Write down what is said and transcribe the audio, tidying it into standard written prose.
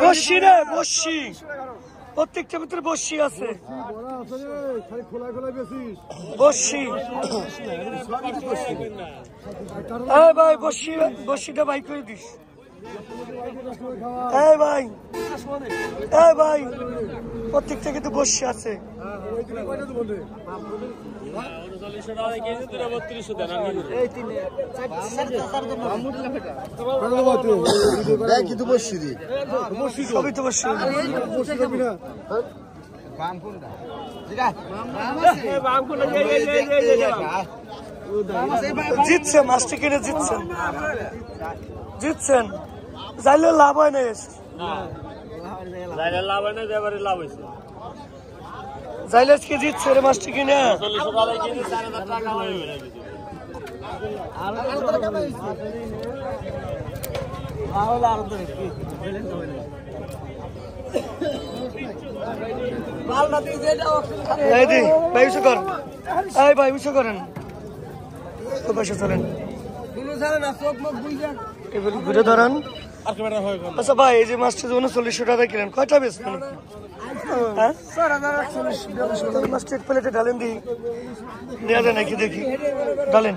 বসি রে বসি, প্রত্যেকটা ভিতরে বসি আছে। বসি ভাই, বসি বসিটা ভাই করে দিস। ভাই ভাই, প্রত্যেকটা কিন্তু বসি আছে। কিন্তু বসছি সবই তো বসি। জিতছে মাছটি কিনে জিতছেন, জিতছেন। যাইলে লাভ হয় না, লাভ হয় না, এবারে লাভ হয়েছে। যাইলে আজকে জিতছে রে মাছটি কিনে। ভাই উঁচু কর, ভাই উঁচু করেন, পয়সা চলেন ঘুরে ধরেন। আচ্ছা ভাই, এই যে মাছটা 3900 টাকা কিনেন, কয়টা বেচবেন? মাছটা এক প্লেটে ঢালেন, দেওয়া যায় নাকি দেখি, ঢালেন।